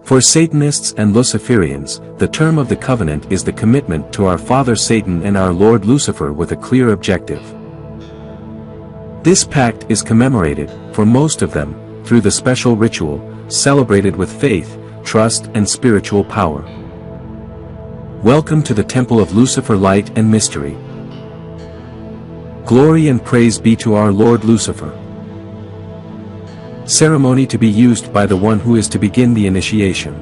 For Satanists and Luciferians, the term of the covenant is the commitment to our father Satan and our Lord Lucifer with a clear objective. This pact is commemorated, for most of them, through the special ritual, celebrated with faith, trust and spiritual power. Welcome to the Temple of Lucifer, light and mystery. Glory and praise be to our Lord Lucifer. Ceremony to be used by the one who is to begin the initiation.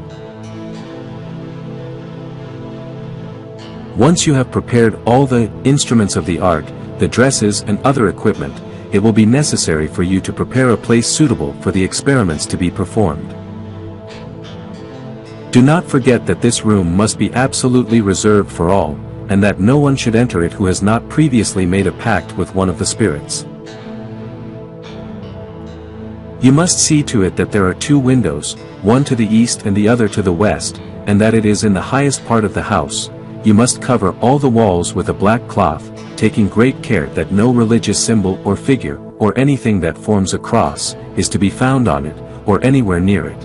Once you have prepared all the instruments of the ark, the dresses and other equipment, it will be necessary for you to prepare a place suitable for the experiments to be performed. Do not forget that this room must be absolutely reserved for all, and that no one should enter it who has not previously made a pact with one of the spirits. You must see to it that there are 2 windows, one to the east and the other to the west, and that it is in the highest part of the house. You must cover all the walls with a black cloth, taking great care that no religious symbol or figure, or anything that forms a cross, is to be found on it, or anywhere near it.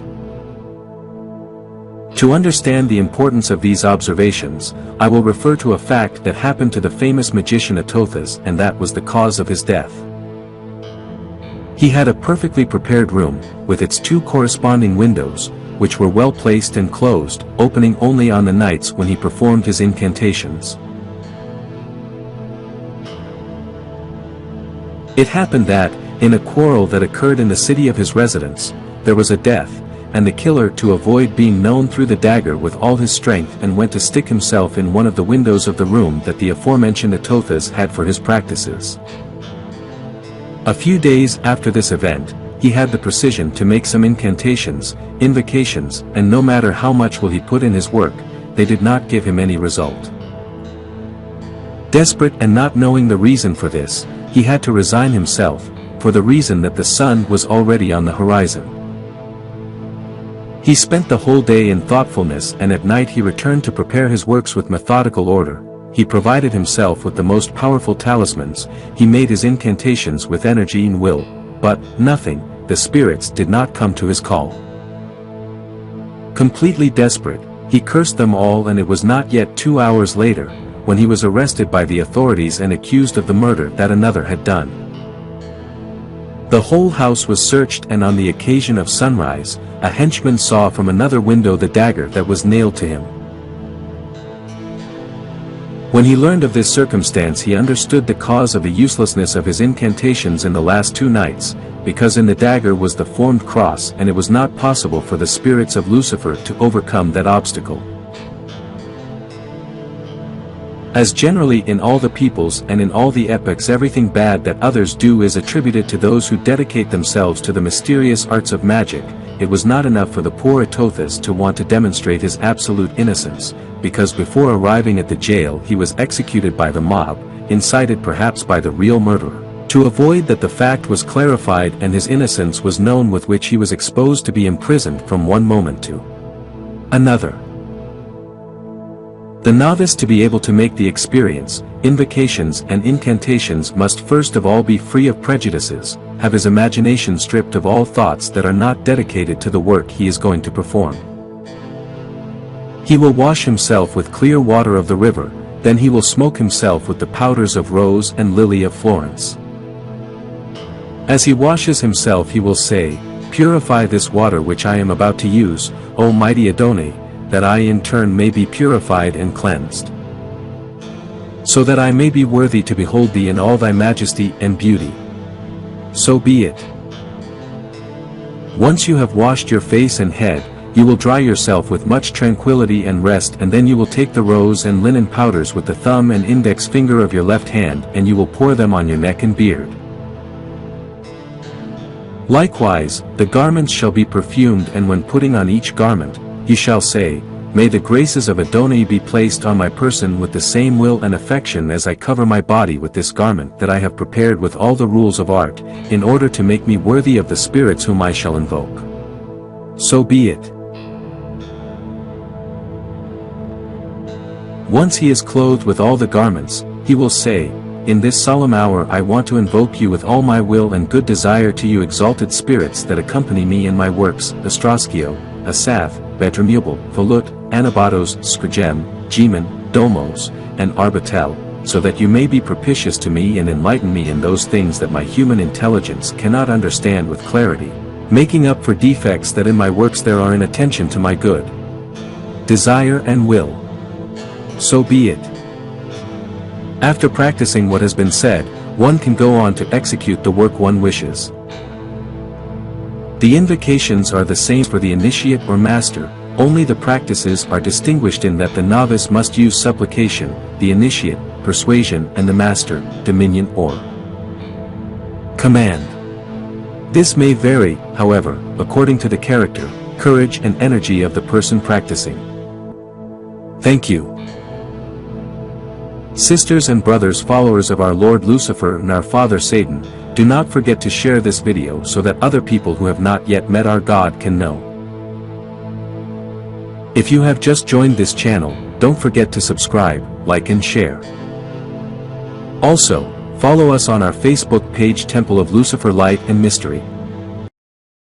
To understand the importance of these observations, I will refer to a fact that happened to the famous magician Atothas, and that was the cause of his death. He had a perfectly prepared room, with its 2 corresponding windows, which were well placed and closed, opening only on the nights when he performed his incantations. It happened that, in a quarrel that occurred in the city of his residence, there was a death, and the killer, to avoid being known, threw the dagger with all his strength and went to stick himself in one of the windows of the room that the aforementioned Atothas had for his practices. A few days after this event, he had the precision to make some incantations, invocations, and no matter how much will he put in his work, they did not give him any result. Desperate and not knowing the reason for this, he had to resign himself, for the reason that the sun was already on the horizon. He spent the whole day in thoughtfulness, and at night he returned to prepare his works with methodical order. He provided himself with the most powerful talismans, he made his incantations with energy and will, but nothing, the spirits did not come to his call. Completely desperate, he cursed them all, and it was not yet 2 hours later, when he was arrested by the authorities and accused of the murder that another had done. The whole house was searched, and on the occasion of sunrise, a henchman saw from another window the dagger that was nailed to him. When he learned of this circumstance, he understood the cause of the uselessness of his incantations in the last 2 nights, because in the dagger was the formed cross, and it was not possible for the spirits of Lucifer to overcome that obstacle. As generally in all the peoples and in all the epochs, everything bad that others do is attributed to those who dedicate themselves to the mysterious arts of magic, it was not enough for the poor Atothas to want to demonstrate his absolute innocence, because before arriving at the jail he was executed by the mob, incited perhaps by the real murderer, to avoid that the fact was clarified and his innocence was known, with which he was exposed to be imprisoned from one moment to another. The novice, to be able to make the experience, invocations and incantations, must first of all be free of prejudices, have his imagination stripped of all thoughts that are not dedicated to the work he is going to perform. He will wash himself with clear water of the river, then he will smoke himself with the powders of rose and lily of Florence. As he washes himself he will say, "Purify this water which I am about to use, O mighty Adonai, that I in turn may be purified and cleansed, so that I may be worthy to behold thee in all thy majesty and beauty." So be it. Once you have washed your face and head, you will dry yourself with much tranquility and rest, and then you will take the rose and linen powders with the thumb and index finger of your left hand, and you will pour them on your neck and beard. Likewise, the garments shall be perfumed, and when putting on each garment, he shall say, "May the graces of Adonai be placed on my person with the same will and affection as I cover my body with this garment that I have prepared with all the rules of art, in order to make me worthy of the spirits whom I shall invoke." So be it. Once he is clothed with all the garments, he will say, "In this solemn hour I want to invoke you with all my will and good desire to you exalted spirits that accompany me in my works, Astraskio, Asaph, Bedremuable, Falut, Anabatos, Scrigem, Gemen, Domos, and Arbatel, so that you may be propitious to me and enlighten me in those things that my human intelligence cannot understand with clarity, making up for defects that in my works there are in attention to my good desire and will. So be it. After practicing what has been said, one can go on to execute the work one wishes. The invocations are the same for the initiate or master, only the practices are distinguished in that the novice must use supplication, the initiate, persuasion, and the master, dominion or command. This may vary, however, according to the character, courage and energy of the person practicing. Thank you. Sisters and brothers, followers of our Lord Lucifer and our Father Satan, do not forget to share this video so that other people who have not yet met our God can know. If you have just joined this channel, don't forget to subscribe, like and share. Also, follow us on our Facebook page Temple of Lucifer Light and Mystery.